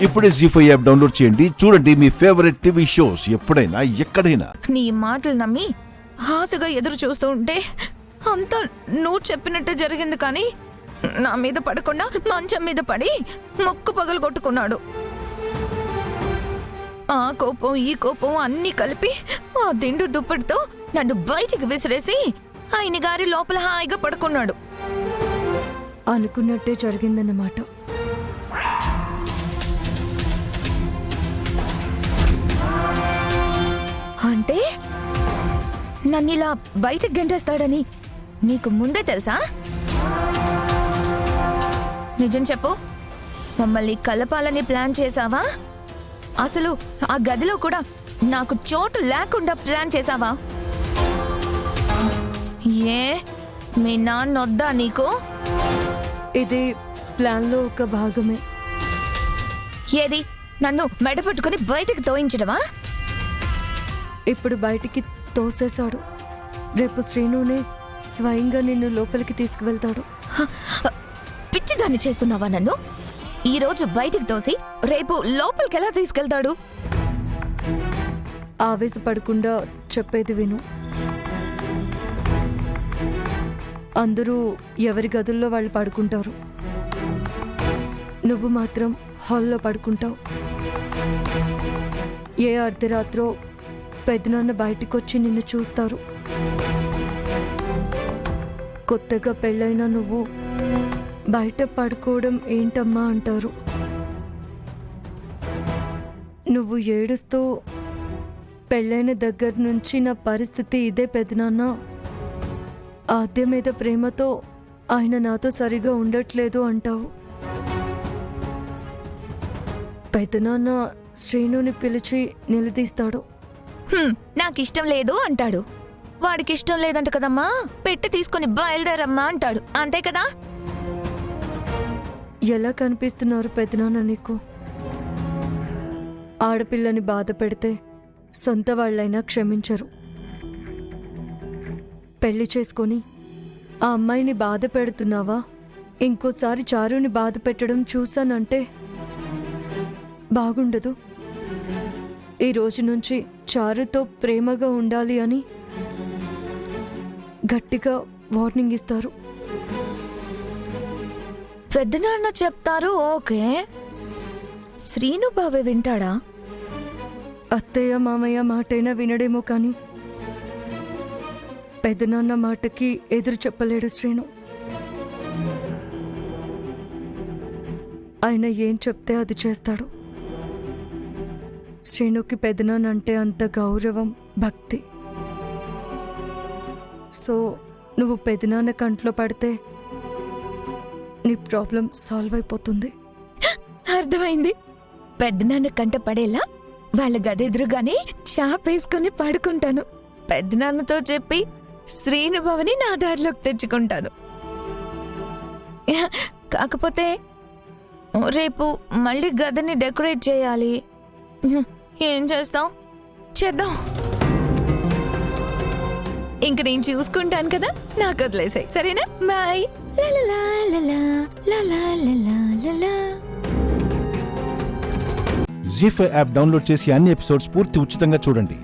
ఇప్పుడే జీ5 app download చేయండి. చూడండి మీ ఫేవరెట్ టీవీ షోస్ ఎప్పుడైనా ఎక్కడైనా. నీ మాటలు నమ్మి ఆశగా ఎదురు చూస్తూ ఉంటే అంతా నువ్వు చెప్పినట్టే జరిగింది. కానీ నా మీద పడకుండా మంచం మీద పడి ముక్కు పగలు కొట్టుకున్నాడు. ఆ కోపం ఈ కోపం అన్నీ కలిపి ఆ దిండు దుప్పటితో నన్ను బయటికి విసిరేసి ఆయన గారి లోపల హాయిగా పడుకున్నాడు. అనుకున్నట్టే జరిగిందన్నమాట. అంటే నన్నిలా బయటకు గంటేస్తాడని నీకు ముందే తెలుసా? నిజం చెప్పు, మమ్మల్ని కలపాలని ప్లాన్ చేసావా? అసలు ఆ గదిలో కూడా నాకు చోటు లేకుండా ప్లాన్ చేసావా? ఏ మీ నాన్న వద్దా నీకు? ఇది ప్లాన్లో ఒక భాగమే. ఏది నన్ను మెడపట్టుకుని బయటకు తోయించడమా? ఇప్పుడు బయటికి తోసేశాడు. రేపు శ్రీనునే స్వయంగా నిన్ను లోపలికి తీసుకువెళ్తాడు. పిచ్చిదాన్ని చేస్తున్నావా నన్ను? ఈ రోజు బయటికి తోసి రేపు లోపలికి ఎలా తీసుకెళ్తాడు? ఆవేశపడకుండా చెప్పేది విను. అందరూ ఎవరి గదుల్లో వాళ్ళు పడుకుంటారు. నువ్వు మాత్రం హాల్లో పడుకుంటావు. ఏ అర్ధరాత్రో పెద్దనాన్న బయటికొచ్చి నిన్ను చూస్తారు. కొత్తగా పెళ్ళైన నువ్వు బయట పడుకోవడం ఏంటమ్మా అంటారు. నువ్వు ఏడుస్తూ పెళ్ళైన దగ్గర నుంచి నా పరిస్థితి ఇదే పెద్దనాన్న, ఆద్య మీద ప్రేమతో ఆయన నాతో సరిగా ఉండట్లేదు అంటావు. పెద్దనాన్న శ్రీనుని పిలిచి నిలదీస్తాడు. నాకిష్టం లేదు అంటాడు. వాడికి ఇష్టం లేదంట కదమ్మా, పెట్టి తీసుకుని బయలుదేరమ్మా అంటాడు. అంతే కదా? ఎలా కనిపిస్తున్నారు పెద్దనాన్న నీకు? ఆడపిల్లని బాధ పెడితే సొంత వాళ్ళైనా క్షమించరు. పెళ్లి చేసుకొని ఆ అమ్మాయిని బాధ పెడుతున్నావా? ఇంకోసారి చారుని బాధ పెట్టడం చూశానంటే బాగుండదు. ఈ రోజు నుంచి చారుతో ప్రేమగా ఉండాలి అని గట్టిగా వార్నింగ్ ఇస్తారు. పెద్దనాన్న చెప్తారు, ఓకే. శ్రీను బావే వింటాడా? అత్తయ్య మామయ్య మాటైనా వినడేమో కానీ పెద్దనాన్న మాటకి ఎదురు చెప్పలేడు శ్రీను. ఆయన ఏం చెప్తే అది చేస్తాడు. శ్రీనుకి పెద్దనాన్న అంటే అంత గౌరవం, భక్తి. సో నువ్వు పెద్దనాన్న కంట్లో పడితే నీ ప్రాబ్లం సాల్వ్ అయిపోతుంది. అర్థమైంది. పెద్దనాన్న కంట పడేలా వాళ్ళ గదెదురుగానే చాపేసుకుని పడుకుంటాను. పెద్దనాన్నతో చెప్పి శ్రీనుభవని నా దారిలోకి తెచ్చుకుంటాను. కాకపోతే రేపు మళ్ళీ గదిని డెకరేట్ చేయాలి. ఏం చేస్తాం? చేద్దాం. ఇంక నేను చూసుకుంటాను కదా, నాకు వదిలేసాయి. సరేనా? బాయ్. జీ5 యాప్ డౌన్లోడ్ చేసి అన్ని ఎపిసోడ్స్ పూర్తి ఉచితంగా చూడండి.